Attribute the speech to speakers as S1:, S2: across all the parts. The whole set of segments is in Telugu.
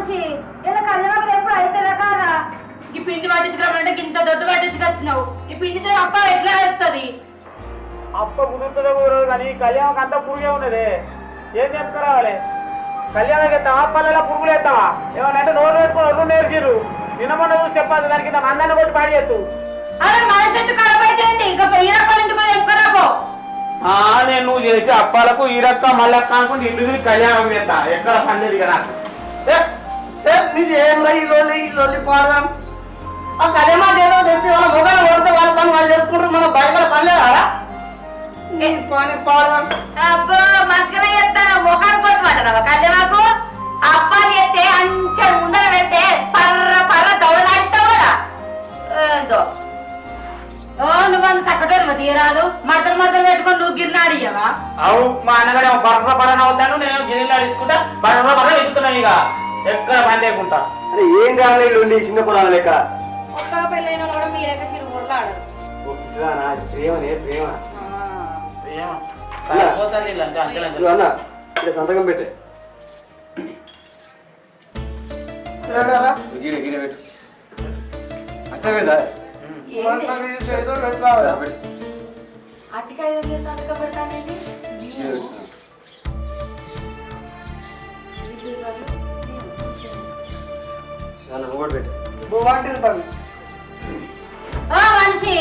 S1: మనిషి ఇలా కళ్ళ ఎప్పుడు అయితే కాదా ఈ పిండి పట్టించుకురామంటే ఇంత దొడ్డు పట్టించుకొచ్చినావు ఈ పిండితో అప్ప ఎట్లా వేస్తుంది
S2: అప్ప కుదురుతుందో కుదరదు కానీ కళ్యాణం అంతా పురుగే ఉన్నది ఏం చెప్పుకురావాలి కళ్యాణం ఎత్తావా పల్లెలా పురుగులు ఎత్తావా ఏమన్నా అంటే నోరు పెట్టుకుని ఒళ్ళు నేర్చిరు నిన్నమన్న చూసి చెప్పాలి దానికి అందరిని కొట్టి పాడి చేస్తూ
S1: అరే మనిషి ఖరాబ్ అయితే ఇంకా ఈ రకాల ఇంటికి చెప్పుకోరాపో
S2: నేను నువ్వు చేసి అప్పాలకు ఈ రక్క మళ్ళక్క అనుకుంటే ఇంటికి కళ్యాణం చేస్తా ఎక్కడ పనిలేదు కదా
S3: మీది ఏం ఈ పాడదాం ఆ కళ్యాణ ఏదో తెచ్చి వాళ్ళ మొగలు కొడితే వాళ్ళ పని వాళ్ళు చేసుకుంటారు మన బయట పని లేదా పని పాడదాం
S1: అబ్బో మంచిగానే చెప్తాను మొఖానికి వచ్చమంటున్నావా కళ్యాణకు అప్పాలు ఎత్తే అంచెడు ముందర వెళ్తే పర్ర పర్ర దౌడలాడిస్తావు కదా ఏదో నువ్వు సక్కటోరు తీయరాదు మడతలు పెట్టుకొని నువ్వు గిరినాడు ఇయ్యవా
S2: అవు మా అన్నగాడే బర్ర పడన అవుతాను నేను గిరిలా ఇచ్చుకుంటా బర్ర పడ ఎక్కుతున్నా ఇక ఎక్కడ పని లేకుండా
S3: అరే ఏం కావాలి ఇల్లు చిన్న పొలాలు లెక్క
S1: ఒక్క పెళ్ళైన కూడా మీరేక చిరుమూరులో ఆడరు
S3: ప్రేమనే ప్రేమ
S2: అన్న
S3: ఇక్కడ సంతకం పెట్టే పెట్టు అట్లా పెడదా
S1: అట్టికాయ సంతకం పెడతానండి మనిషి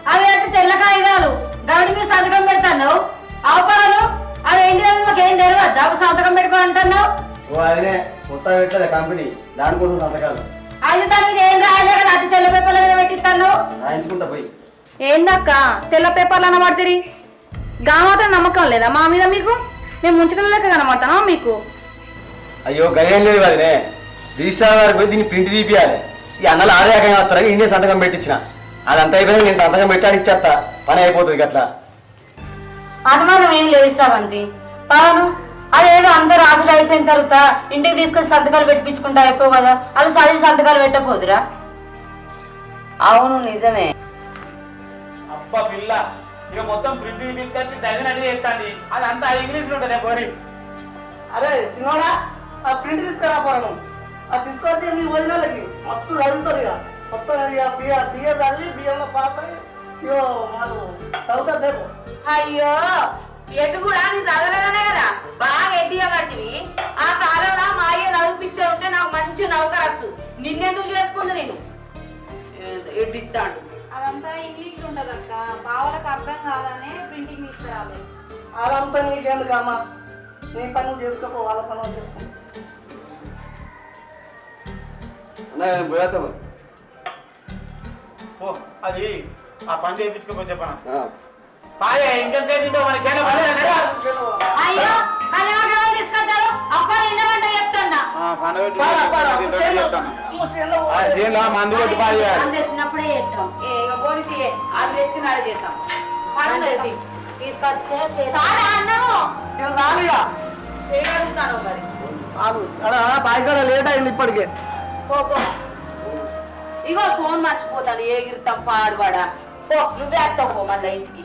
S1: అవి అంటే తెల్ల కాగితాలు గౌడి మీద సంతకం పెడతాను అవపాలు అవి ఏంటి మాకేం తెలియదు అప్పుడు సంతకం పెట్టుకో అంటున్నావు
S3: అదే మొత్తం పెట్టలే కంపెనీ దానికోసం సంతకాలు
S1: అయితే దానికి ఏం రాయలే కదా అతి తెల్ల పేపర్ల మీద పెట్టిస్తాను
S3: రాయించుకుంటా పోయి
S1: ఏందక్క తెల్ల పేపర్లు అనబడుతుంది మాత్రం నమ్మకం లేదా మా మీద మీకు మేము ముంచుకునే లెక్క కనబడతానా మీకు
S3: అయ్యో గదేం లేదు అదినే రిజిస్ట్రార్ గారికి పోయి దీన్ని ప్రింట్ తీపియాలి ఈ అన్నలు ఆరేకాయ వస్తారా ఇండియా సంతకం పెట్టించిన అదంతా అయిపోయింది నేను సంతకం పెట్టాడు ఇచ్చేస్తా పని అయిపోతుంది అట్లా
S1: అనుమానం ఏం లేదు శ్రావంతి పవను అదేదో అందరూ రాజులు అయిపోయిన తర్వాత ఇంటికి తీసుకొని సంతకాలు పెట్టించుకుంటా అయిపో కదా అది చదివి సంతకాలు పెట్టకపోదురా అవును నిజమే
S2: అబ్బా పిల్ల ఇక మొత్తం ప్రింట్ తీసుకొచ్చి చదివినట్టు చేస్తాండి అది అంతా ఇంగ్లీష్ లో ఉంటుంది పోరి
S3: అరే సినిమాడా ఆ ప్రింట్ తీసుకురా పోరాను అది తీసుకొచ్చి మీ వదినలకి మస్తు చదువుతారు ఇక మొత్తం బిఏ చదివి బిఏలో పాస్ అయ్యి ఇయో మాకు చదువుతారు రేపు
S1: అయ్యో ఎటు కూడా నీ చదవలేదనే కదా బాగా ఎడ్డిగా కట్టివి ఆ కాలంలో మా అయ్య చదివిపించే ఉంటే నాకు మంచి నౌకరచ్చు నిన్నెందుకు చేసుకుంది నేను ఎడ్డిస్తాడు
S4: అదంతా ఇంగ్లీష్ ఉంటది అక్క బావలకు అర్థం కాదనే ప్రింటింగ్ తీసుకురాలి
S3: అదంతా నీకేందుకు అమ్మా నీ పని నువ్వు చేసుకోపో వాళ్ళ పని వాళ్ళు చేసుకో అన్న పోయేస్తాము
S2: ఓ అది ఆ పని చేయించుకోపోయి చెప్పనా పాయే ఇంకెంతసేపు తింటావు మరి చేను
S1: అయ్యో కళ్ళ తీసుకొచ్చారు అప్పుడు ఇన్నమంటే చెప్తున్నా
S2: మందు కొట్టి పాడు చేయాలి
S1: తెచ్చినప్పుడే చేస్తాం ఇక పోనీ అది తెచ్చినాడు చేద్దాం పడుతుంది తీసుకొస్తే అన్నము చేయగలుగుతాను మరి
S3: బాగా లేట్ అయింది ఇప్పటికే
S1: ఇగో ఫోన్ మర్చిపోతాడు ఎగిరితాం పాడువాడా పో నువ్వే వస్తావు పో మళ్ళీ ఇంటికి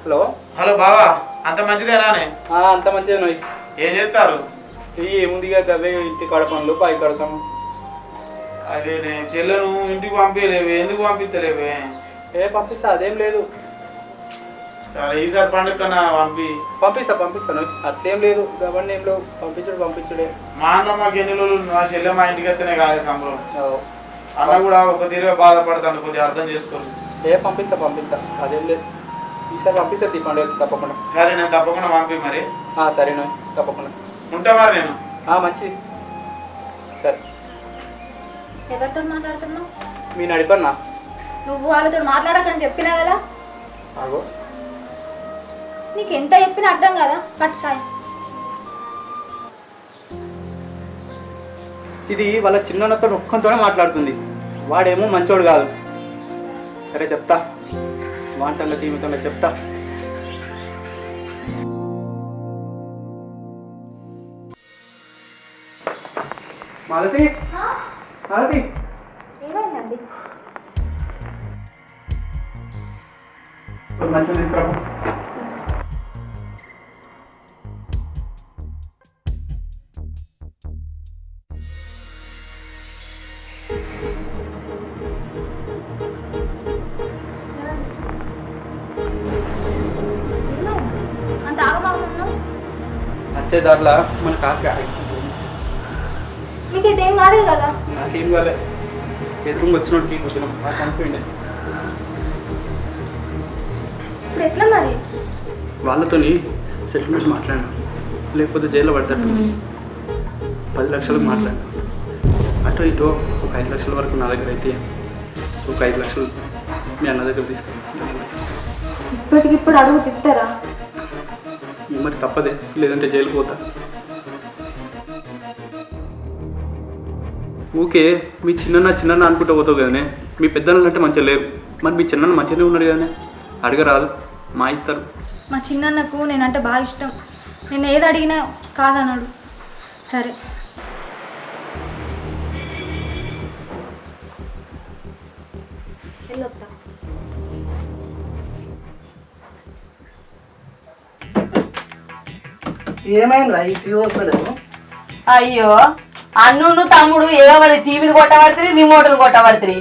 S3: హలో
S2: హలో బావా అంత మంచిదేనానే
S3: అంత మంచిగా నోయ్
S2: ఏం చేస్తారు
S3: ఏముందిగా గవే ఇంటి కాడ పనులు పై కడతాము
S2: అదే చెల్లెను ఇంటికి పంపించలేవే ఎందుకు పంపిస్తలేవే
S3: పంపిస్తా అదేం లేదు
S2: సరే ఈసారి పండుగ కన్నా
S3: పంపిస్తాను అట్లేం లేదు గవర్న ఏం లేవు పంపించుడే
S2: మా అన్న మాకు ఎన్ని రోజులు నా చెల్లె మా ఇంటికి వస్తేనే కాదే సంబరం అన్న కూడా ఒక తీరుగా బాధపడతాను కొద్దిగా అర్థం చేసుకోండి
S3: పంపిస్తా అదేం లేదు ఈసారి పంపిస్తా ఈ పండుగ తప్పకుండా
S2: సరే నేను తప్పకుండా పంపి మరి
S3: సరే తప్పకుండా
S2: ఉంటా మరి నేను
S3: మంచిది సరే
S4: ఎవరితో మాట్లాడుతున్నావు
S3: మీ నడిపన్నా
S4: నువ్వు వాళ్ళతో మాట్లాడకని చెప్పినా కదా
S3: ఆగో
S4: నీకు ఎంత చెప్పినా అర్థం కదా కట్ సాయి
S3: ఇది వాళ్ళ చిన్నతో ఒక్కంతోనే మాట్లాడుతుంది వాడేమో మంచోడు కాదు సరే చెప్తా వాడి సంగతి ఈమె సంగతి చెప్తా
S2: మాలతి మాలతి
S4: ఏమైందండి?
S2: మంచిగా తీసుకురా.
S4: అంత ఆగమాగం
S2: వచ్చే దాంట్లో మన కాక
S4: మీకు ఇదేం కాలేదు కదా?
S2: నాకేం కాలే ఎదురుగా వచ్చినోడికి వచ్చినాం చనిపోయిండే.
S4: ఇప్పుడు ఎట్లా మరి?
S2: వాళ్ళతోని సెటిల్మెంట్ మాట్లాడినా, లేకపోతే జైల్లో పడతాడు. 10 లక్షలకు మాట్లాడినా. అటు ఇటు ఒక 5 లక్షల వరకు నా దగ్గర అయితే ఒక 5 లక్షలు మీ అన్న దగ్గర తీసుకెళ్ళి
S4: ఇప్పటికిప్పుడు అడుగు తిట్టారా?
S2: మరి తప్పదే, లేదంటే జైలు పోతా. ఊకే మీ చిన్న అనుకుంటూ పోతావు కదనే. మీ పెద్దలు అంటే మంచిగా లేరు, మరి మీ చిన్న మంచిగానే ఉన్నాడు కదనే. అడగరాదు, మా ఇస్తారు.
S5: మా చిన్నన్నకు నేనంటే బాగా ఇష్టం. నేను ఏది అడిగినా కాదన్నాడు. సరే
S4: వెళ్ళొద్దా?
S3: ఏమైందా ఈ టీవీ వస్తలేదు?
S1: అయ్యో అన్ను తమ్ముడు ఏదో టీవీని కొట్టబడుతుంది, రిమోట్ని కొట్టబడుతుంది.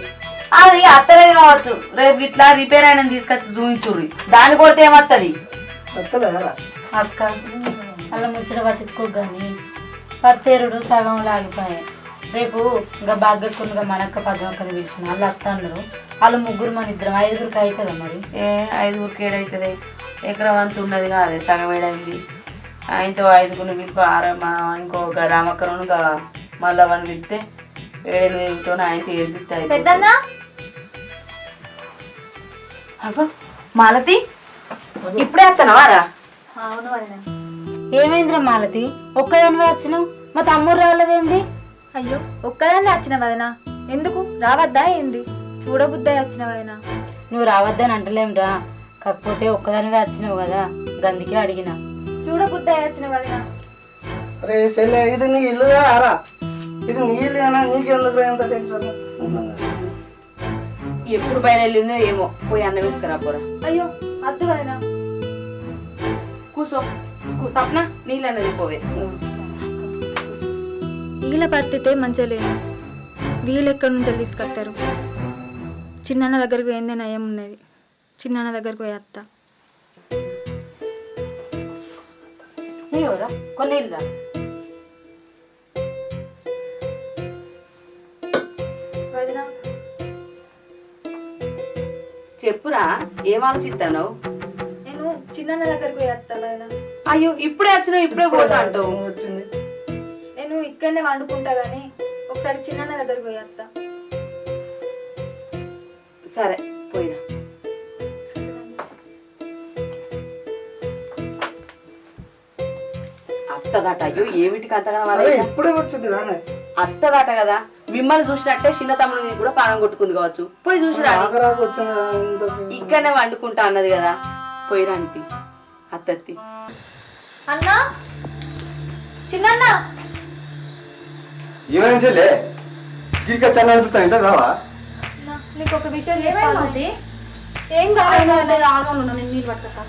S1: అది అత్తలేదు కావచ్చు. రేపు ఇట్లా రిపేర్ అయిన తీసుకొచ్చి చూపించుర్రి, దాన్ని కొడితే ఏమత్తది?
S3: వస్తలేదా?
S6: అక్క అలా ముచ్చట పట్టించుకో కానీ పత్తేరుడు సగం లాగిపోయాయి. రేపు ఇంకా బాగ్గకుండా మనక్క పద్మక్కని పిలిచిన వాళ్ళు వస్తాను. వాళ్ళు ముగ్గురు మన ఇద్దరం 5గురికి అవుతుందా మరి?
S1: 5గురికి ఏడవుతుంది? ఎకరం అంత ఉన్నది కాదే, సగం ఏడైంది. ఆయనతో 5గురు మీకు ఇంకొక రామక్కను మళ్ళీ అవన్నీ పిలిస్తే 7-8తో ఆయనతో ఏడిపిస్తాయి.
S5: పెద్దన్నా
S1: అగో మాలతి, ఇప్పుడే వస్తానవారా?
S5: అవును వదిన.
S6: ఏమైందిరా మాలతి, ఒక్కదానివే వచ్చినావు? మా తమ్ముడు రాలేదేంది?
S5: అయ్యో ఒక్కదాన్ని వచ్చిన వదిన. ఎందుకు రావద్దా ఏంది? చూడబుద్దా వచ్చిన వదిన.
S6: నువ్వు రావద్దని అంటలేంరా, కాకపోతే ఒక్కదానివే వచ్చినావు కదా, గందుకే అడిగిన.
S5: చూడబుద్దా వచ్చిన వదిన.
S3: అరే సెల్లె, ఇది నీ ఇల్లు ఆరా? ఇది నీ ఇల్లు అయినా నీకెందుకు ఎంత టెన్షన్?
S1: ఎప్పుడు పైన వెళ్ళిందో ఏమో, పోయి అన్న వేసుకురా పోరా.
S5: అయ్యో అద్దు వదిన.
S1: కూసో సప్న, నీళ్ళు అన్నది పోవే.
S5: వీళ్ళ పరిస్థితే మంచిగా లేదు. వీళ్ళు ఎక్కడి నుంచి తీసుకొస్తారు? చిన్నన్న దగ్గరకు పోయిందే నయం ఉన్నది. చిన్నన్న దగ్గరకు పోయి అత్త.
S6: నీవురా కొన్ని ఇల్లు
S5: వదిన
S1: చెప్పురా, ఏం ఆలోచిస్తాను?
S5: నేను చిన్నన్న దగ్గరకు పోయి అత్త వదిన.
S1: అయ్యో ఇప్పుడే వచ్చినావు, ఇప్పుడే పోతా అంటావు.
S3: వచ్చింది.
S5: నేను ఇక్కడనే వండుకుంటా గానీ ఒకసారి చిన్నన్న దగ్గరకు పోయి అత్త.
S1: సరే పోయినా. అత్తదట. అయ్యో ఏమిటికి అంతగా
S3: అరే ఇప్పుడే వచ్చింది రానే.
S1: అత్తదట కదా, మిమ్మల్ని చూసినట్టే చిన్న తమ్ముడు కూడా పానం కొట్టుకుంది కావచ్చు. పోయి చూసిరా.
S3: ఆగరాకు వచ్చింది కదా ఇంతకు.
S1: ఇక్కడనే వండుకుంటా అన్నది కదా, పోయిరానికి అత్తత్తి.
S5: అన్నా, చిన్నన్న.
S2: ఏమైనా చెల్లే ఇంకా చాలా ఇంత రావా?
S5: నీకు ఒక విషయం చెప్పాలి. ఏం కాలేదు
S6: ఆగను, నేను నీళ్ళు పట్టుకుంటా.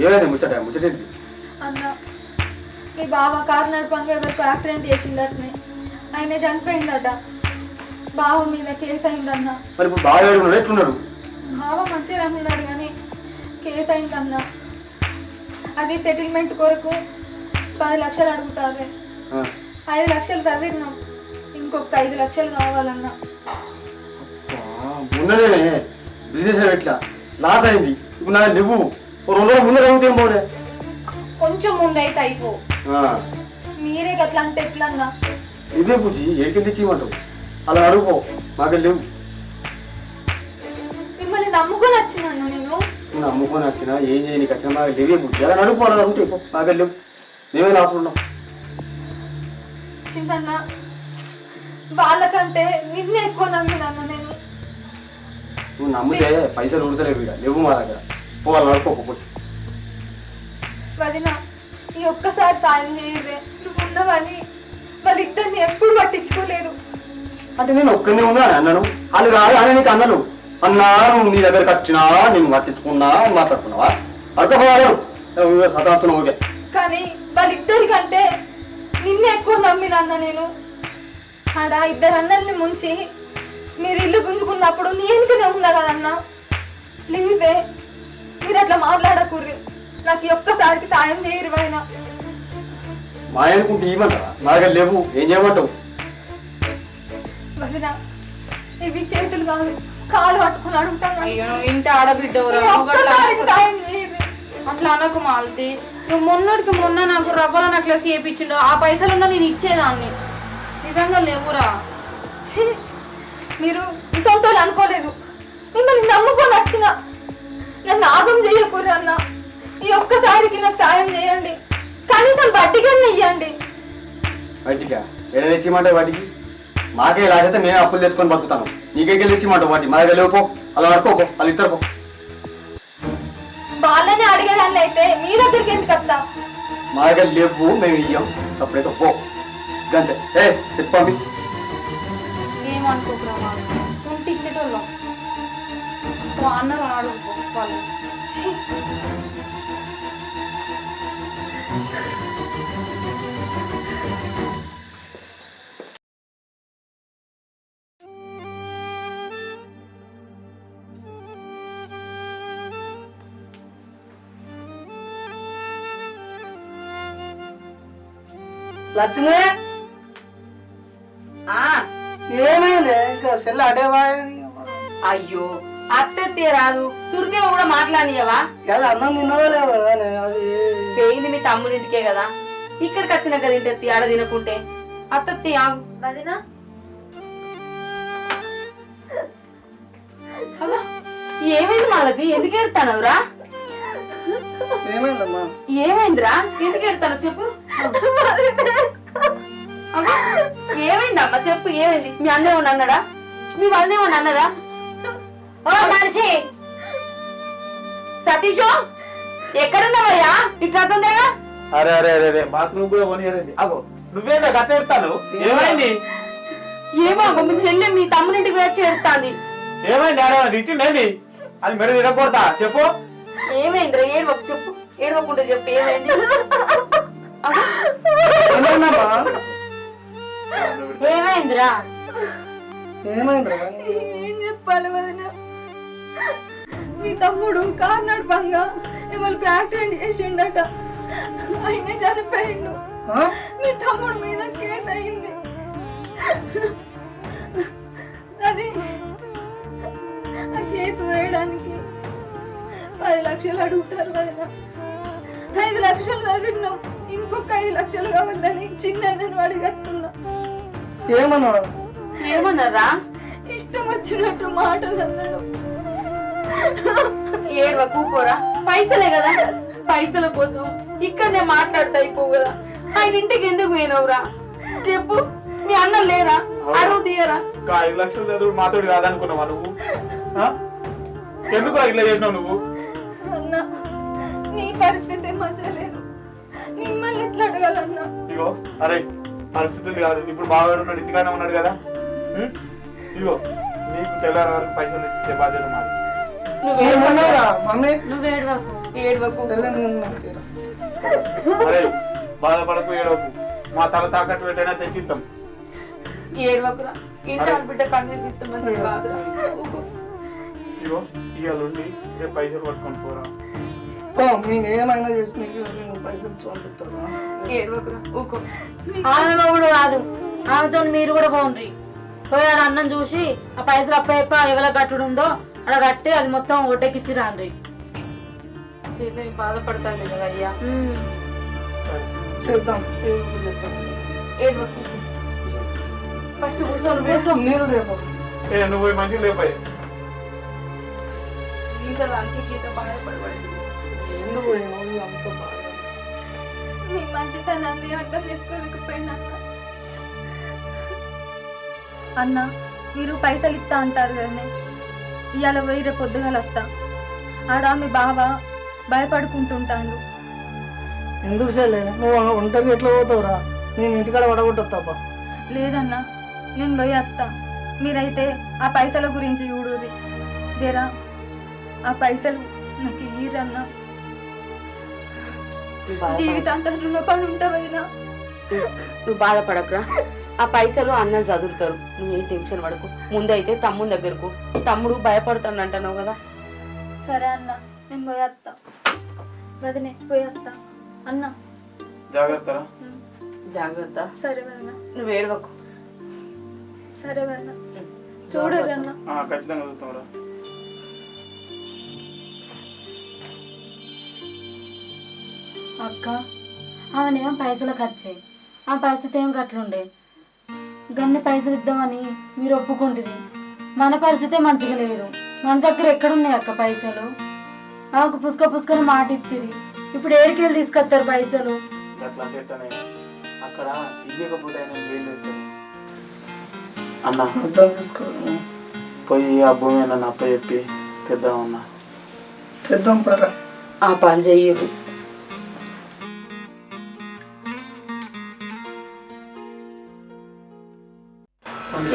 S2: ఏమైంది ముచ్చట ముచ్చటేంటి?
S5: అన్న, మీ బావ కారు నడపంగా ఎవరికి యాక్సిడెంట్ చేసిండటనే. ఆయన చనిపోయిందట. బావ మీద కేసు అయిందన్న.
S2: మరి ఇప్పుడు బాగా ఏడున్నాడు, ఎట్లున్నాడు?
S5: బావ మంచిగా ఉన్నాడు కానీ కేసు అయిందన్న. అది సెటిల్మెంట్ కొరకు 10 లక్షలు అడుగుతారు. 5 లక్షలు చదివినాం, ఇంకొక 5 లక్షలు కావాలన్న.
S2: ఉన్నదే బిజినెస్ ఎట్లా లాస్ అయింది. ఇప్పుడు నా నువ్వు 2 రోజుల ముందు అడుగుతాం పోలే.
S5: కొంచెం ముందైతే అయిపో. మీరే గట్లా అంటే ఎట్లా అన్నా?
S2: ఇవే బుజ్జి ఏడికి తెచ్చిమంటావు, అలా అడుగుపో. మాకు లేవు.
S5: మిమ్మల్ని నమ్ముకొని వచ్చినాను నేను.
S2: నువ్వు నమ్ముకొని వచ్చినా ఏం చేయనికి వచ్చినా మాకు లేవే బుజ్జి. అలా అడుగుపోవాలని ఉంటే మాకు లేవు. మేమే లాస్ ఉన్నాం.
S5: చిన్న వాళ్ళకంటే నిన్నే ఎక్కువ నమ్మినాను నేను.
S2: నువ్వు నమ్మితే పైసలు ఉడతలేవు, ఇక లేవు మా దగ్గర. పోవాలి నడుకోకపోతే.
S5: వదిన, ఈ ఒక్కసారి సాయం చేయవే. నువ్వు ఉన్నవని వాళ్ళిద్దరిని ఎప్పుడు పట్టించుకోలేదు.
S7: అంటే నేను ఒక్కనే ఉన్నా అన్నాను, వాళ్ళు కాదు అని నీకు అన్నాను. అన్నా నువ్వు నీ దగ్గరకు వచ్చినా నేను పట్టించుకున్నా మాట్లాడుకున్నావా? అర్థపోవాలను సతాస్తున్నావు. ఓకే,
S5: కానీ వాళ్ళిద్దరికంటే నిన్నే ఎక్కువ నమ్మినన్న నేను. ఆడ ఇద్దరు అన్నల్ని ముంచి మీరు ఇల్లు గుంజుకున్నప్పుడు నీ వెనుకనే ఉన్నా కదన్నా. ప్లీజే మీరు అట్లా మాట్లాడకూర్రి. నాకు ఈ ఒక్కసారికి సాయం చేయరు ఆయన.
S7: మా అనుకుంటే ఇవ్వమంటావా? మా దగ్గర లేవు, ఏం చేయమంటావు?
S5: వదిన ఇవి చేతులు కాదు, కాలు పట్టుకుని అడుగుతాను.
S4: అయ్యో నువ్వు ఇంటి ఆడబిడ్డ
S5: ఒక్కసారికి సాయం చేయరు.
S4: అట్లా అనకు మాలతి. నువ్వు మొన్నటికి మొన్న నాకు రవ్వల నెక్లెస్ చేయించిండు, ఆ పైసలున్నా నేను ఇచ్చేదాన్ని. నిజంగా లేవురా.
S5: ఛీ, మీరు ఇసంతోళ్ళు అనుకోలేదు. మిమ్మల్ని నమ్ముకొని వచ్చిన నన్ను ఆగం చేయకూరు అన్న. ఈ ఒక్కసారికి నాకు సాయం చేయండి, కనీసం వడ్డీకన్నా ఇయ్యండి.
S7: వాటికా ఎడ తెచ్చిమంటావు? వాటికి మాకే లాగైతే మేము అప్పులు తెచ్చుకొని బతుకుతాను. నీకేకి తెచ్చిమంటావు? వాటి మా దగ్గర లేవుపో, అలా అనుకోపో, వాళ్ళు ఇద్దరు పో.
S5: వాళ్ళనే అడిగేదాన్ని అయితే మీ దగ్గరికి ఎందుకు వస్తా?
S7: మా దగ్గర లేవు, మేము ఇయ్యం. సపరేట్ పో అంతే. చెప్పండి.
S4: ఏమనుకోకురా మాలతి, ఉంటే ఇచ్చేటోళ్ళం. అన్నారు ఆడు వాళ్ళు.
S3: లక్ష్మి ఏమైంది? ఇంకా సెల్ అడేవా?
S1: అయ్యో అత్తెత్తే రాదు, తుర్కే కూడా మాట్లాడియవా?
S3: కదా అన్నం తిన్నదో లేదో అది
S1: పోయింది మీ తమ్ముడింటికే కదా, ఇక్కడికి వచ్చినాక తింటే ఆడ తినకుంటే. అత్తత్తి ఆగు.
S5: వదినా
S1: ఏమైంది మాలతి? ఎందుకు ఎడతానవురా?
S3: ఏమైందమ్మా?
S1: ఏమైందిరా? ఎందుకు ఎడతాను చెప్పు. అమ్మా, ఏమైందమ్మా చెప్పు, ఏమైంది? మీ అన్న ఏమన్నా అన్నాడా? మీ వాళ్ళ ఏమన్నా అన్నదా? ఓ మనిషి సతీషు, ఎక్కడున్నావయ్యా? ఇట్లా తొందరగా.
S2: అరే అరే అరే అరే బాత్రూమ్ కూడా పోనీయలేదు. అగో నువ్వేందా గట్ట ఎడతాను? ఏమైంది?
S1: ఏమో మీ చెల్లె మీ తమ్ముడింటికి వచ్చి ఎడతాంది.
S2: ఏమైంది? ఆడ తిట్టిండేది అది మెడ తిరగకూడదా? చెప్పు.
S1: ఏమైందిరా? ఏడవకు చెప్పు, ఏడవకుంటే చెప్పు ఏమైంది.
S3: ఏమైందమ్మా?
S1: ఏమైందిరా?
S3: ఏమైందిరా?
S5: ఏం చెప్పాలి వదిన? మీ తమ్ముడు కారు నడపంగా ఎవరికి యాక్సిడెంట్ చేసిండట, ఆయన చనిపోయిండు. మీ తమ్ముడు మీద కేసు అయింది. అది ఆ కేసు వేయడానికి 10 లక్షలు అడుగుతారు వదిన. 5 లక్షలు చదివినాం, ఇంకొక 5 లక్షలు కావాలని చిన్న నేను అడిగేస్తున్నా.
S3: ఏమన్నాడు?
S1: ఏమన్నారా?
S5: ఇష్టం వచ్చినట్టు మాటలు అన్నాడు.
S1: ఏడవ కూకోరా, పైసలే కదా, పైసల కోసం ఇక్కడనే మాట్లాడతా అయిపో కదా. ఆయన ఇంటికి ఎందుకు పోయినవురా చెప్పు? మీ అన్న లేరా? అడుగు తీయరా?
S2: 5 లక్షలు చదువు మాతోడు కాదనుకున్నావా నువ్వు? ఎందుకు ఇట్లా చేసినావు నువ్వు?
S5: అన్నా, నీ పరిస్థితి మంచలేదు, మిమ్మల్ని ఎట్లా అడగాలన్నా?
S2: ఇగో అరే పరిస్థితులు కాదు, ఇప్పుడు బాగా ఉన్నాడు, ఇంటికానే ఉన్నాడు కదా. ఇగో నీకు తెల్లారి వరకు పైసలు ఇచ్చే బాధ్యత మాది.
S3: ఏమన్నారా మమ్మీ?
S1: నువ్వు ఏడవకు, ఏడవకు.
S2: అరే బాధపడకు, ఏడవకు. మా తల తాకట్టు పెట్టైనా తెచ్చిద్దాం.
S1: ఏడవకురా, ఇంటి బిడ్డ కన్నీరు ఇస్తామని బాధరా.
S2: ఇగో ఇవాళ ఉండి రేపు పైసలు పట్టుకొని పోరా.
S3: మేము ఏమైనా చేసి నీకు పైసలు ఇచ్చి పంపిస్తారా?
S1: ఏడవకురా, ఊకో.
S6: ఆమె కూడా కాదు, ఆమెతో మీరు కూడా పోండి. పోయాడు అన్నం చూసి ఆ పైసలు అప్ప ఎవరి కట్టుడు ఉందో అలా కట్టి అది మొత్తం ఒడ్డెక్కిచ్చి రాండి.
S1: చెల్లి బాధపడతాను కదా అయ్యా.
S3: చేద్దాం.
S1: ఏడవకు, ఫస్ట్ కూర్చోను.
S3: నీళ్ళు రేపు
S2: నువ్వు మంచిగా లేపాయి.
S1: ఇంకా దానికి బాధపడబడి
S3: ఎందుకు పోయినావు? అంత బాగా
S5: నీ మంచితనాన్ని అర్థం చేసుకోలేకపోయినా అన్న, మీరు పైసలు ఇస్తా అంటారు కదనే, ఇవాళ పోయి రేపు పొద్దుగాల వస్తా. ఆడ మీ బావ భయపడుకుంటుంటాడు.
S3: ఎందుకు చేయలే? నువ్వు ఒంటరిగా ఎట్లా పోతావురా? నేను ఇంటికాడ వడగొట్టొస్తాపా.
S5: లేదన్నా నేను పోయి వస్తా. మీరైతే ఆ పైసల గురించి చూడుది జరా. ఆ పైసలు నాకు ఇయ్యరన్నా. జీవితాంతం రుణపడి ఉంటా వదినా.
S1: నువ్వు బాధపడకురా, ఆ పైసలు అన్న చదువుతారు, నువ్వేం టెన్షన్ పడకు. ముందైతే తమ్ముని దగ్గరకు, తమ్ముడు భయపడుతాడు అంటున్నావు కదా.
S5: సరే అన్న, నేను పోయి వస్తా. వదినే పోయి వస్తా అన్న.
S2: జాగ్రత్త.
S1: జాగ్రత్త.
S5: సరే వదినా.
S1: నువ్వు ఏడవకు.
S5: సరే వదినా. చూడరు అన్న.
S2: ఖచ్చితంగా చూస్తాం.
S6: అక్క ఆమెనేమో పైసలు ఖర్చే, ఆ పరిస్థితి ఏం గట్లుండే. గన్ని పైసలు ఇద్దామని మీరు ఒప్పుకుంటుంది. మన పరిస్థితే మంచిగా లేదు. మన దగ్గర ఎక్కడున్నాయి అక్క పైసలు? ఆమెకు పుసుకొని మాట ఇస్తుంది. ఇప్పుడు ఏడికి వెళ్ళి తీసుకొస్తారు పైసలు?
S2: అక్కడ ఇవ్వకపోతే అన్న పోయి ఆ భూమి నన్ను అప్ప చెప్పి తెద్దామన్నా.
S3: తెద్దాం పర్రా.
S1: ఆ పని చెయ్యదు.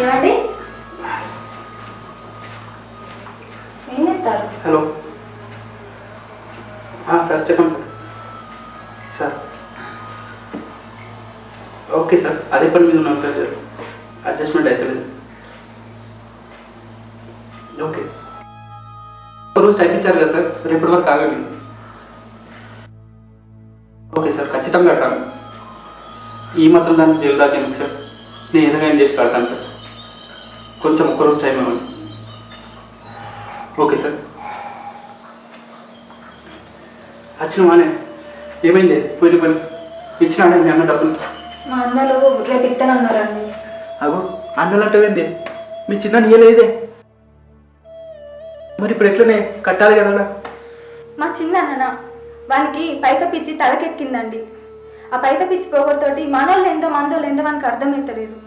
S5: ఏమండి ఏం చెప్తారు?
S8: హలో సార్, చెప్పండి సార్. సార్ ఓకే సార్, అదే పని మీద ఉన్నాం సార్. అడ్జస్ట్మెంట్ అవుతలేదు. ఓకే, రోజు టైం ఇచ్చారు కదా సార్, రేపటి వరకు ఆగండి. ఓకే సార్, ఖచ్చితంగా కడతాను. ఈ మాత్రం దాన్ని జైలు దాకా ఎందుకు సార్? నేను ఏదైనా చేసి కడతాను సార్. కొంచెం ఒక్కరోజు టైం ఇవ్వండి. Okay sir. వచ్చినవానే, ఏమైంది? పోయిన పని ఇచ్చినాడే మీ అన్న డబ్బులు?
S5: మా అన్నలు రేపు ఇస్తానన్నారండి.
S8: అగో అన్నలంటే ఏంటి? మీ చిన్న నీయలేదే మరి, ఇప్పుడు ఎట్లనే కట్టాలి కదా?
S5: మా చిన్న అన్నన వానికి పైస పిచ్చి తలకెక్కిందండి. ఆ పైస పిచ్చి పొగరుతోటి మనోళ్ళు ఎంతో మందోళ్ళు ఎంతో మనకు అర్థమవుతలేదు.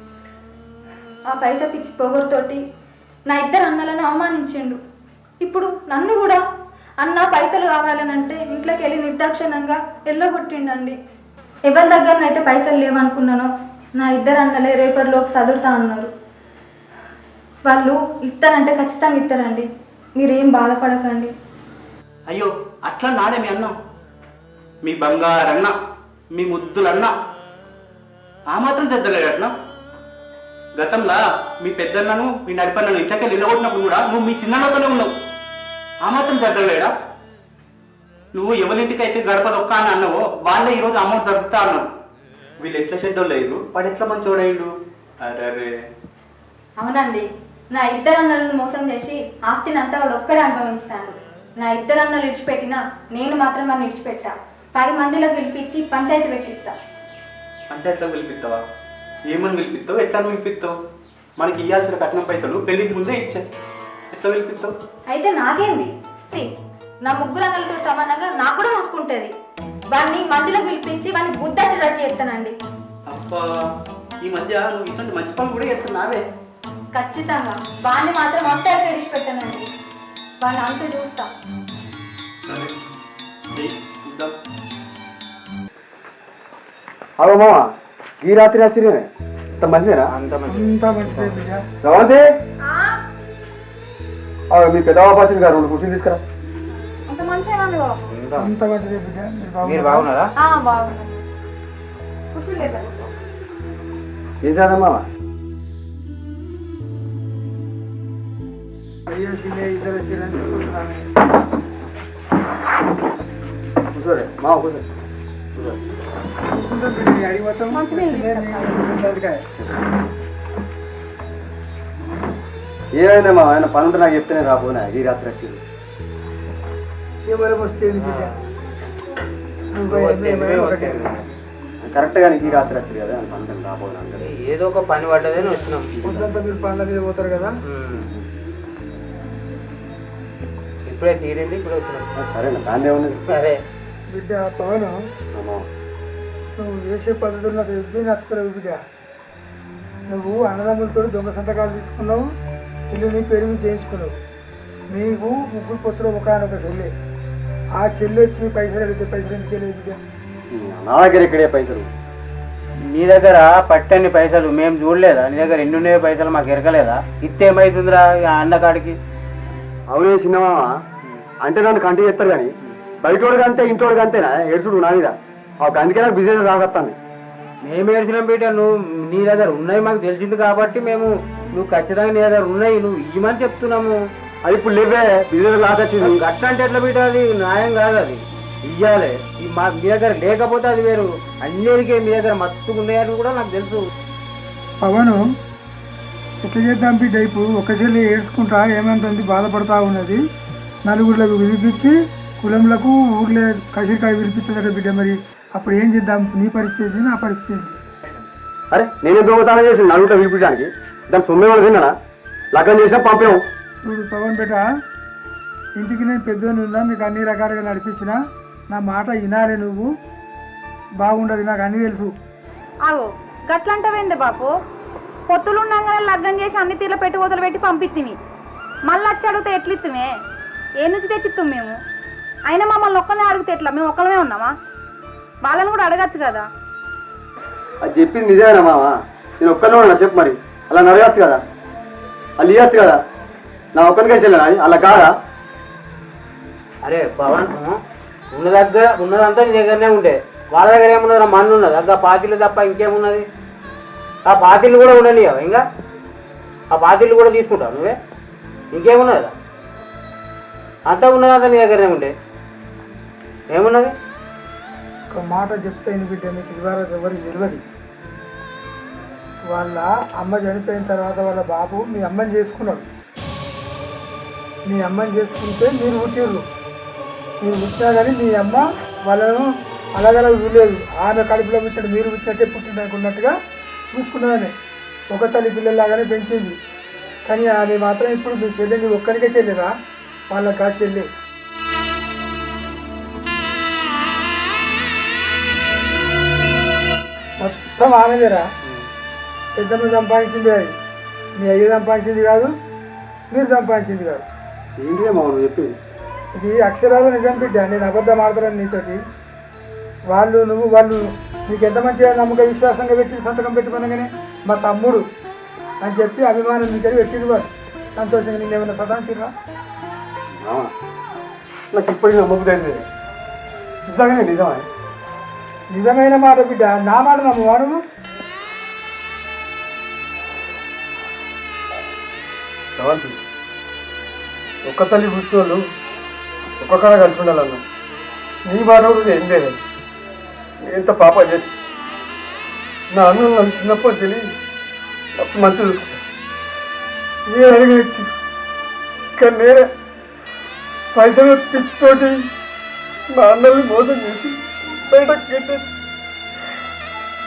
S5: ఆ పైస పిచ్చి పొగరుతోటి నా ఇద్దరు అన్నలను అవమానించిండు. ఇప్పుడు నన్ను కూడా అన్న పైసలు కావాలనంటే ఇంట్లోకి వెళ్ళి నిర్దాక్షిణంగా ఎల్లగొట్టిండండి. ఎవరి దగ్గరనైతే పైసలు లేవనుకున్నానో నా ఇద్దరు అన్నలే రేపటిలోపు చదువుతా అన్నారు. వాళ్ళు ఇస్తానంటే ఖచ్చితంగా ఇస్తారండి. మీరేం బాధపడకండి.
S8: అయ్యో అట్లా నాడే మీ అన్న, మీ బంగారన్న, మీ ముద్దులన్న ఆ మాత్రం చెద్దలేడు అట్లా. గతంలో మీ పెద్దన్నను మీ నడిపన్నను ఇంట్లోకి నిలబడినప్పుడు కూడా నువ్వు మీ చిన్నతోనే ఉన్నావు. ఆ మాత్రం చెద్దలేడా? నువ్వు ఎవరింటికి అయితే గడపదొక్క అని అన్నావో వాళ్ళే ఈరోజు అమౌంట్ జరుపుతా అన్నావు. వీళ్ళు ఎట్లా షెడ్యూల్ లేదు, వాడు ఎట్లా మంచోడయ్యాడు. అరే
S5: అవునండి, నా ఇద్దరు అన్నలను మోసం చేసి ఆస్తిని అంతా వాడు ఒక్కడే అనుభవిస్తాడు. నా ఇద్దరు అన్నలు విడిచిపెట్టినా నేను మాత్రం వాడిని విడిచిపెట్టా. 10 మందిలో పిలిపించి పంచాయతీ పెట్టిస్తా.
S8: పంచాయతీలో పిలిపిస్తావా? ఏమని పిలిపిస్తావు? ఎట్లా పిలిపిస్తావు? మనకి ఇవ్వాల్సిన కట్నం పైసలు పెళ్లికి ముందే ఇచ్చా, ఎట్లా పిలిపిస్తావు?
S5: అయితే నాకేంది? నా ముగ్గురు అన్నలతో సమానంగా నాకు కూడా హక్కు ఉంటుంది. వాడిని మందిలో పిలిపించి వాడిని బుద్ధి చేస్తానండి.
S8: అబ్బా, ఈ మధ్య నువ్వు ఇటువంటి మంచి పనులు కూడా చేస్తున్నావే.
S5: ఖచ్చితంగా వాడిని మాత్రం ఒంటరి విడిచిపెట్టానండి. వాడిని అంతా చూస్తా.
S7: అవు మామ, ఈ రాత్రి రాత్రి ఇంత మంచిదేనా?
S2: అంత
S7: రవంతి, మీ పెద్ద బాబాచింది గారు 2 కుర్చీలు తీసుకురా.
S5: అంత మంచిగా
S2: మీరు బాగున్నారా?
S5: బాగున్నా. కూర్చోలేదు.
S7: ఏం చేద్దాం మామ? కూర్చోరే మామ, కూర్చో. ఏమైందా మా ఆయన పని ఉంటే నాకు చెప్తేనే రాబోనా ఈ రాత్రి వచ్చింది. కరెక్ట్ గా ఈ రాత్రి వచ్చింది కదా పని రాబోనా.
S2: ఏదో ఒక పని పడ్డదని వచ్చినాం.
S3: మీరు పనుల మీద పోతారు కదా.
S2: ఇప్పుడే తీరింది, ఇప్పుడు వచ్చినాం.
S7: సరేనా, దాన్నే ఉన్నది.
S2: సరే
S3: బిడ్డ పవన్, నువ్వు చేసే పద్ధతులు నాకు ఎప్పుడు నచ్చుతారు బిడ్డ. నువ్వు అన్నదమ్ములతో దొంగ సంతకాలు తీసుకున్నావు, ఇల్లు నీ పేరు మీద చేయించుకున్నావు. నీకు ముగ్గురు పొత్తులు ఒకనొక చెల్లి. ఆ చెల్లి వచ్చి పైసలు అడిగితే పైసలు ఎందుకు వెళ్ళేది బిడ్డ?
S7: నా దగ్గర ఇక్కడే పైసలు.
S2: నీ దగ్గర పట్టని పైసలు మేము చూడలేదా? నీ దగ్గర ఎన్ని ఉన్నాయి పైసలు మాకు ఎరకలేదా? ఇస్తే ఏమవుతుందిరా అన్నకాడికి?
S7: అవునే చిన్నమా, అంటే నన్ను కంటి చేస్తారు కానీ బయటోడికి అంతే ఇంటోడికి అంతేనా ఏడ్చుడు నా మీద? అందుకే నాకు బిజినెస్ రాసొస్తాను.
S2: మేము ఏడ్చినాం బిడ్డ, నువ్వు నీ దగ్గర ఉన్నాయి మాకు తెలిసింది కాబట్టి మేము నువ్వు ఖచ్చితంగా నీ దగ్గర ఉన్నాయి నువ్వు ఇవ్వమని చెప్తున్నాము.
S7: అది ఇప్పుడు లేవే బిజినెస్ లాస్ వచ్చింది.
S2: గట్ల అంటే ఎట్లా బిడ్డ? అది న్యాయం కాదు, అది ఇయ్యాలి. మా మీ దగ్గర లేకపోతే అది వేరు, అన్నిటికీ మీ దగ్గర మత్తుకున్నాయని కూడా నాకు తెలుసు.
S9: పవను ఎట్లా చేద్దాం బిడ్డ? ఇప్పుడు ఒక చెల్లి ఏడ్చుకుంటా ఏమంటుంది, బాధపడతా ఉన్నది. నలుగురులకు వినిపించి కులంలకు ఊర్లే కసిరికాయ వినిపిస్తుందట బిడ్డ. మరి అప్పుడు ఏం చేద్దాం? నీ పరిస్థితి నా పరిస్థితి.
S7: అరే నేనే దొంగతనం చేసి నలుగురిలో వినిపించడానికి దాని సొమ్మే వాళ్ళు తిన్నానా? లగ్గం చేసినా పంపాము.
S9: చూడు పవన్ బిడ్డ, ఇంటికి నేను పెద్దోని ఉన్నా, మీకు అన్ని రకాలుగా నడిపించిన నా మాట వినాలి. నువ్వు బాగుండదు, నాకు అన్నీ తెలుసు.
S4: ఆగో గట్లంటవేంది బాపు? పొత్తులు ఉండగానే లగ్గం చేసి అన్ని తీర్ల పెట్టి వదలు పెట్టి పంపిత్తిమి. మళ్ళీ వచ్చి అడిగితే ఎట్లిత్తుమే? ఏ నుంచి తెచ్చిత్తాం మేము? అయినా మమ్మల్ని ఒక్కలే అడిగితే ఎట్లా? మేము ఒక్కలమే ఉన్నామా? వాళ్ళని కూడా అడగచ్చు కదా.
S7: అది చెప్పింది నిజమేనా మామ? నేను ఒక్కనే ఉన్నా చెప్పు, మరి అలా నడగచ్చు కదా, వాళ్ళు ఇవ్వచ్చు కదా. నా ఒక్కరికే చెల్లెనా అలా కాదా?
S2: అరే పవన్, ఉన్నదంతా నీ దగ్గరనే ఉంటే వాళ్ళ దగ్గర ఏమున్నది? మన్ను ఉన్నది అక్క పాతిళ్ళు తప్ప ఇంకేమున్నది? ఆ పాతిళ్ళు కూడా ఉండని ఇంకా ఆ పాతిళ్ళు కూడా తీసుకుంటావు నువ్వే, ఇంకేమున్నదా? అంతా ఉన్నదంతా నీ దగ్గరనే ఉంటే ఏమున్నది?
S9: ఒక మాట చెప్తే బిడ్డ, మీకు ఇదివరకు ఎవరికి తెలియదు. వాళ్ళ అమ్మ చనిపోయిన తర్వాత వాళ్ళ బాబు మీ అమ్మని చేసుకున్నాడు. మీ అమ్మని చేసుకుంటే మీరు పుట్టిర్రు. మీరు పుట్టినా కానీ మీ అమ్మ వాళ్ళను అలాగలా చూడలేదు. ఆమె కడుపులో పుట్టినట్టు మీరు పుట్టినట్టే పుట్టినట్టుగా చూసుకున్నదని ఒక తల్లి పిల్లల్లాగానే పెంచింది. కానీ అది మాత్రం ఇప్పుడు మీ చెల్లెని ఒక్కరికే చెల్లిరా, వాళ్ళకి కాదు చెల్లి. మొత్తం ఆమెదేరా. పెద్దమ్మ సంపాదించింది అది, మీ అయ్య సంపాదించింది కాదు, మీరు సంపాదించింది కాదు.
S7: ఏంటిదే మా నువ్వు చెప్పింది?
S9: ఇది అక్షరాలు నిజం బిడ్డ. నేను అబద్ధం ఆడతాను నీతోటి. వాళ్ళు నీకు ఎంత మంచిగా నమ్మక విశ్వాసంగా పెట్టి సంతకం పెట్టుకునగానే మా తమ్ముడు అని చెప్పి అభిమానం మీకు పెట్టింది. వాడు సంతోషంగా నేను ఏమైనా సదాంచిరా?
S7: నాకు ఇప్పటికీ నమ్మకం నిజంగానే నిజమా?
S9: నిజమైన మాట బిడ్డ, నా మాట నమ్మవా నువ్వు?
S7: ఒక్క తల్లి పుట్టినోళ్ళు ఒక్కొక్కగా కలిసి ఉండాలన్నా. నీ మాట కూడా ఏం లేదు. ఎంత పాప చేసి నా అన్న నన్ను చిన్నప్పటి చెల్లి అప్పుడు మంచిగా చూసుకుంటా. ఏ అడిగి కానీ నేనే పైసలు పిచ్చితోటి మా అన్నల్ని మోసం చేసి బయటకు పెట్టేసి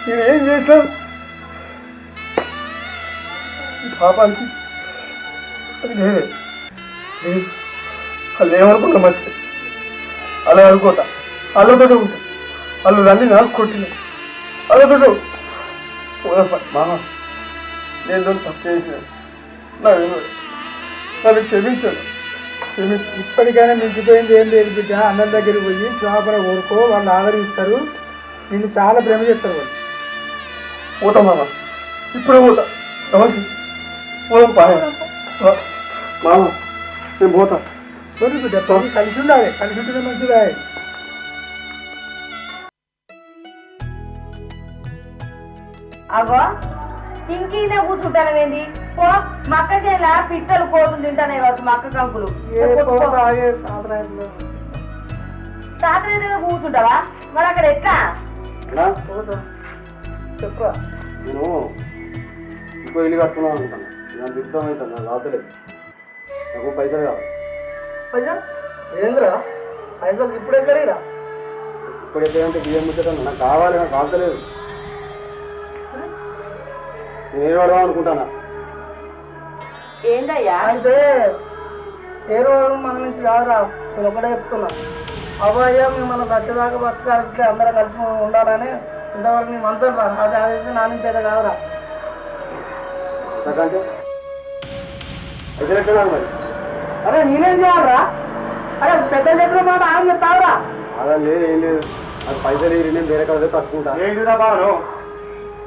S7: నేను ఏం చేశాను ఈ పాపానికి? అది నేనే. వాళ్ళు ఏమనుకున్నా మంచిది, అలా అనుకోతా. వాళ్ళతోటే ఉంటా. వాళ్ళు అన్నీ నాకు కొట్టిన వాళ్ళతోటే మామ నేను తప్పు చేసిన నన్ను క్షమించాను.
S9: ఇప్పటికైనా మించిపోయింది ఏం లేదు బిడ్డ. అన్నం దగ్గరికి పోయి క్షమాపణ కోరుకో, వాళ్ళు ఆదరిస్తారు, నిన్ను చాలా ప్రేమ చేస్తారు వాళ్ళు.
S7: పోతా మామ, ఇప్పుడే పోతా. పోదాం పాయ మామ, నేను పోతా.
S9: సరే బిడ్డ, కలిసి ఉండాలి, కలిసి ఉంటేనే మంచిదా.
S1: అగో ఇంకీనే కూర్చుంటానవేంది? పో మక్క చేల పిట్టలు కోతులు తింటానే కావచ్చు మక్క కంకులు. సాయంత్రం కూర్చుంటావా? మరి అక్కడ ఎట్లా?
S7: చెప్పరా, నేను ఇంకో ఇల్లు కట్టుకున్నాను అనుకుంటాను. నాకు దిగుతాం అవుతాను, నాకు రావట్లేదు. నాకు పైసలు కావాలి.
S3: ఏంద్రా పైసలు ఇప్పుడు ఎక్కడిరా?
S7: ఇప్పుడు ఎక్కడంటే బియ్యం ముచ్చటన్నా నాకు కావాలి, నాకు రావట్లేదు. నేను పడదాం అనుకుంటానా.
S1: ఏందయ్యా?
S3: అయితే ఏ రోజు మన నుంచి కాదురా, నేను ఒకటే చెప్తున్నా. అబ్బాయ్య మేము మన సత్యదాకా బతకాలి, అందరం కలిసి ఉండాలని ఇంతవరకు నీ మనసు రా. అది అయితే నా నుంచి అయితే కాదురా.
S7: నాకంటే అయితే ఎక్కడ మరి?
S3: అరే నేనేం చేయాలరా? అరే పెద్దలు చెప్పిన మాట ఆయన చెప్తావురా?
S7: అలా లేదు, ఏం లేదు. నాకు పైసలు నేను వేరే కాదు కట్టుకుంటా.
S2: ఏంటిదా బాను?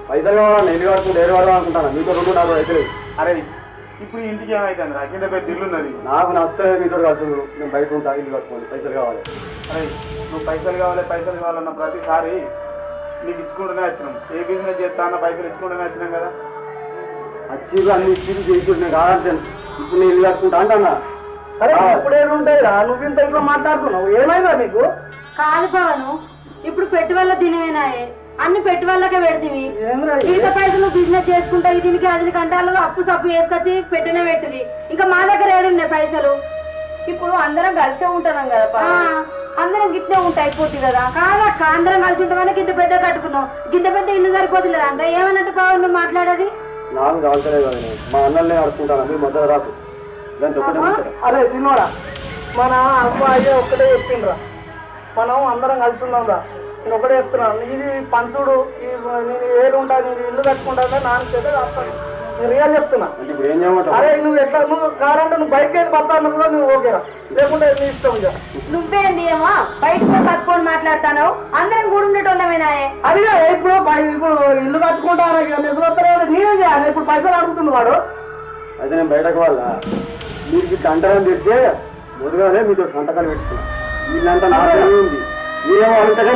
S7: పైసలు కావాలన్నా ఇల్లు కట్టుకుంటే ఏరు వాడదాం అనుకుంటాను మీతో రెండు నాకు అయితే
S2: అరే ఇప్పుడు ఇంటికి ఏమైతుంది రా కింద పెద్ద ఇల్లు ఉన్నది.
S7: నాకు నచ్చలేదు మీతో కలిసి నేను బయట ఉంటా ఇల్లు కట్టుకోండి పైసలు కావాలి.
S2: అరే నువ్వు పైసలు కావాలన్న ప్రతిసారి నీకు ఇచ్చుకుంటూనే వచ్చినాం. ఏ బిజినెస్ చేస్తా అన్న పైసలు ఇచ్చుకుంటూనే వచ్చినాం కదా.
S7: అచ్చీలు అన్ని ఇచ్చి చేసి నేను కాదంటే ఇప్పుడు నేను ఇల్లు కట్టుకుంటా అంటన్నా.
S3: అరే ఇప్పుడు ఏముంటాయిరా నువ్వు ఇంత ఇట్లా మాట్లాడుతున్నావు ఏమైందా మీకు?
S6: కాదు పవను, ఇప్పుడు పెట్టుబడుల దినమేనాయే, అన్ని పెట్టుబడులకే పెడుతుంది. ఈత పైసలు బిజినెస్ చేసుకుంటా దీనికి అది కంటాలు అప్పు సప్పు వేసుకొచ్చి పెట్టినే పెట్టింది. ఇంకా మా దగ్గర ఏడున్నాయి పైసలు.
S1: ఇప్పుడు అందరం కలిసే ఉంటున్నాం కదా,
S6: అందరం గిట్నే ఉంటాయి అయిపోతుంది కదా. కాదక్క, అందరం కలిసి ఉంటామని గింత పెద్ద కట్టుకున్నావు, గింత పెద్ద ఇల్లు సరిపోతుంది అంట. ఏమన్నట్టు పవన్ నువ్వు మాట్లాడేది?
S7: నాకు కావాలనే కదా నేను మా అన్నల్నే ఆడుకుంటాను మీరు మధ్యలో రాకు. దాంతో
S3: అరే సినిమాడా మన అబ్బాయి ఒక్కటే చెప్పిండ్రా, మనం అందరం కలిసి ఉందాం రా. నేను ఒకటే చెప్తున్నాను, ఇది పంచుడు నేను ఏడు ఉంటా నేను ఇల్లు కట్టుకుంటా నాన్న చేత రాస్తాను. నేను రియల్ చెప్తున్నా.
S7: ఇప్పుడు ఏం చేయమంటావు?
S3: అరే నువ్వు ఎట్లా నువ్వు కావాలంటే నువ్వు బయటకి వెళ్ళి బతాను కూడా నువ్వు ఓకేరా, లేకుంటే నీ ఇష్టం. ఇక
S1: నువ్వేంది ఏమో బయటకు పట్టుకొని మాట్లాడతాను. అందరం కూడా ఉండేటోళ్ళమేనాయే.
S3: అది ఇప్పుడు ఇల్లు కట్టుకుంటా నిజం నేనేం చేయాలి? ఇప్పుడు పైసలు అడుగుతుంది వాడు.
S7: అయితే నేను బయటకు వాళ్ళ మీకు ఇట్లా అంటారని తెలిసే ముందుగానే మీతో సంతకాలు పెట్టుకున్నా. వీళ్ళంతా నా తెలివి ఉంది, మీరేమో అనుకుంటే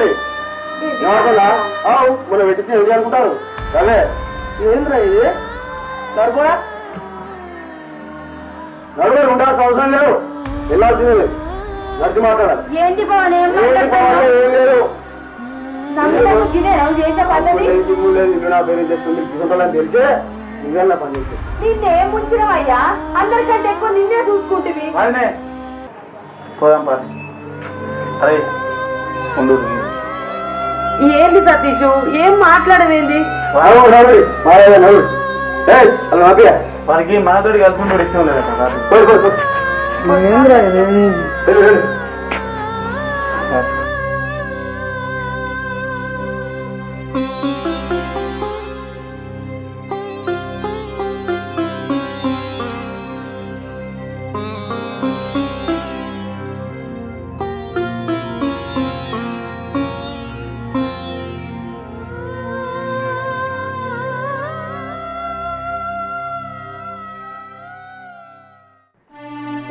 S7: ఏమంటుందా మనం పెట్టించి ఏం అనుకుంటారు? అదే
S3: ఏంద్రా ఇది సరిపోయా
S7: నలుగురు ఉండాల్సిన అవసరం లేదు, వెళ్ళాల్సిందే లేదు. నడిచి మాట్లాడాలి.
S1: ఏంటి పవన్
S7: ఏం లేదు
S1: చేసే పద్ధతి
S7: లేదు. నా పేరు చెప్తుంది తీసుకుంటానని తెలిసే నువ్వేనా పని చేసి
S1: నిన్నేం ముంచినవయ్యా? అందరికంటే ఎక్కువ నిన్నే చూసుకుంటుంది.
S2: వాళ్ళనే పోదాం పా. అరే ఉండు.
S1: ఏంది సతీష్, ఏం మాట్లాడవేంది?
S2: వారికి మనతోటి కలిసి ఉండే ఇష్టం లేదట.
S3: ఏంద్రా ఇది?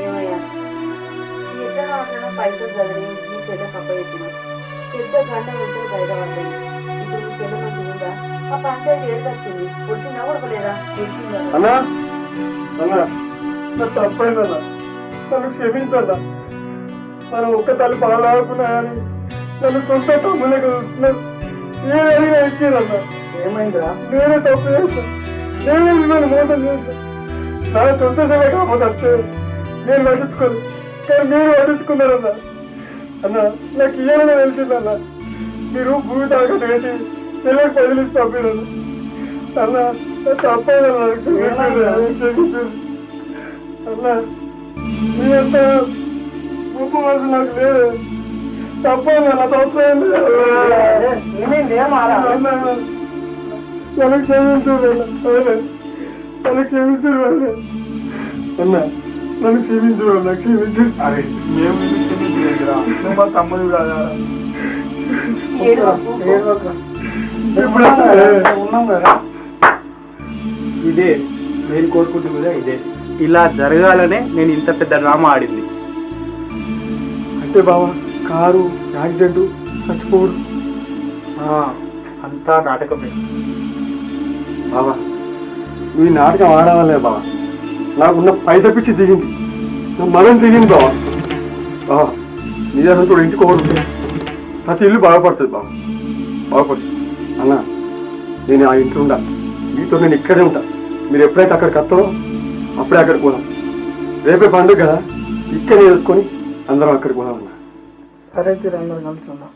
S1: ఏమయ్యా, ఈ ఇద్దరు మాట్లాడిన పైసలు చదివి నీ చెల్లె పప్ప చెప్పిన పెద్ద గంట ఉంటే బయట పడ్డాయి. ఇప్పుడు నీ చెల్లె మంచిగా ఆ పంచాయతీ ఏది వచ్చింది? వచ్చిందా కొడకలేదా? తెలిసిందా?
S7: అన్నా అన్నా నాకు తప్పైందన్నా, నన్ను క్షమించన్నా. మనం ఒక్క తల్లి పాలాడుకున్నా కానీ నన్ను సొంత తమ్ముళ్ళకి చూస్తున్నారు. ఏదైనా ఇచ్చారన్నా.
S3: ఏమైందిరా?
S7: నేనే తప్పు చేస్తాను, నేనే మిమ్మల్ని మోసం చేస్తాను. నా సొంత సేవ కాకపోతే నేను పట్టించుకోను, కానీ మీరు పట్టించుకున్నారన్నా. అన్న నాకు ఇయ్యాలని తెలిసిందన్నా. మీరు భూమి తాకట్టు వేసి చెల్లెకి బదిలిసి పంపినాను అన్న. తప్పైందన్నా, క్షమించండి అన్న. మీ అంత గొప్ప మనసు నాకు లేదు. తప్పైందన్న, తప్పైంది.
S3: ఏమైంది? ఏమారా?
S7: నన్ను క్షమించు నన్ను క్షమించు అన్న, నన్ను క్షమించు అన్న, క్షమించు.
S2: అరే మేము నిన్ను క్షమించలేదురా, నువ్వు మా తమ్ముడు కాదా?
S7: ఇప్పుడు
S3: ఉన్నాం కదా.
S8: ఇదే నేను కోరుకుంటుంది కూడా ఇదే. ఇలా జరగాలనే నేను ఇంత పెద్ద డ్రామా ఆడింది.
S7: అంటే బావా కారు యాక్సిడెంట్ చచ్చిపోడు
S2: అంతా నాటకమే
S7: బావా. ఈ నాటకం ఆడవాలే బావా. నాకున్న పైసా పిచ్చి దిగింది, నా మనం దిగింది బావా. బావా నిజంతో ఇంటికి ఒకటి ప్రతి ఇల్లు బాగుపడుతుంది బావా, బాగుపడుతుంది అన్న. నేను ఆ ఇంట్లో ఉండా, మీతో నేను ఇక్కడే ఉంటా. మీరు ఎప్పుడైతే అక్కడికి వస్తారో అప్పుడే అక్కడికి పోదాం. రేపే పండుగ కదా, ఇక్కడే చేసుకొని అందరం అక్కడికి పోదాం అన్న.
S3: సరే తీరు అందరం కలిసి ఉన్నాం.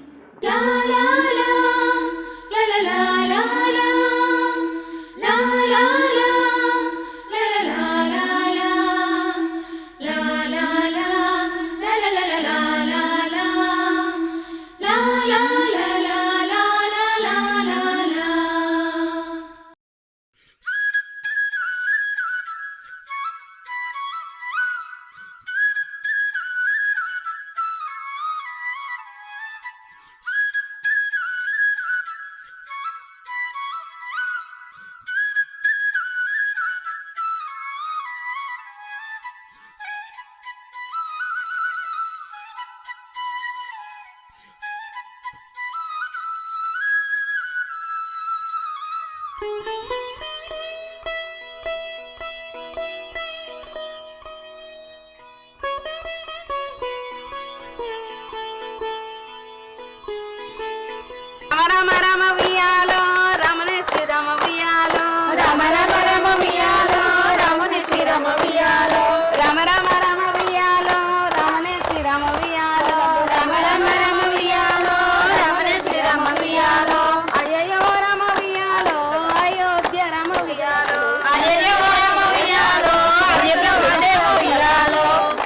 S1: రమ రమ ఉయ్యాలో రమణ శ్రీరమ ఉయ్యాలో రమ రమ రమ ఉయ్యాలో రమణ శ్రీరమ ఉయ్యాలో రమ రమ రమ ఉయ్యాలో రమణ శ్రీరమ ఉయ్యాలో రమ రమ రమ ఉయ్యాలో రమణ శ్రీరమ ఉయ్యాలో అయ్యో రమ ఉయ్యాలో అయోధ్య రమ ఉయ్యాలో అయ్యో రమ ఉయ్యాలో అయోధ్య ఉయ్యాలో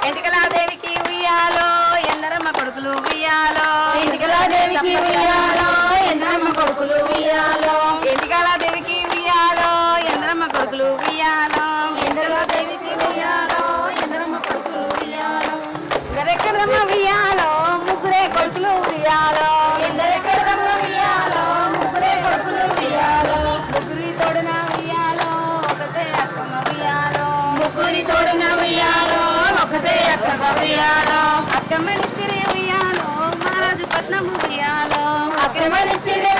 S1: ఎంటికలాదేవికి ఉయ్యాలో ఎందరమ్మ కొడుకులు ఉయ్యాలో ఎంటికలాదేవికి ఉయ్యాలో ఎందరమ్మ కొడుకులు ఉయ్యాలో ఎంటికలాదేవికి ఉయ్యాలో ఎందరమ్మ కొడుకులు ఉయ్యాలో ఎంటికలాదేవికి ఉయ్యాలో ఎందరమ్మ కొడుకులు ఉయ్యాలో ఎందరెక్కడమ్మ ఉయ్యాలో ముగ్గురే కొడుకులు ఉయ్యాలో ఎందరెక్కడమ్మ ఉయ్యాలో ముగ్గురే కొడుకులు ఉయ్యాలో ముగ్గురి తోడున ఉయ్యాలో ఒకటే అక్కమ్మ ఉయ్యాలో ముగ్గురి తోడున ఉయ్యాలో ఒకటే అక్కమ్మ ఉయ్యాలో అక్కమ్మని చిరే ఉయ్యాలో మహారాజు పట్నం ఉయ్యాలో అక్కమ్మని చిరే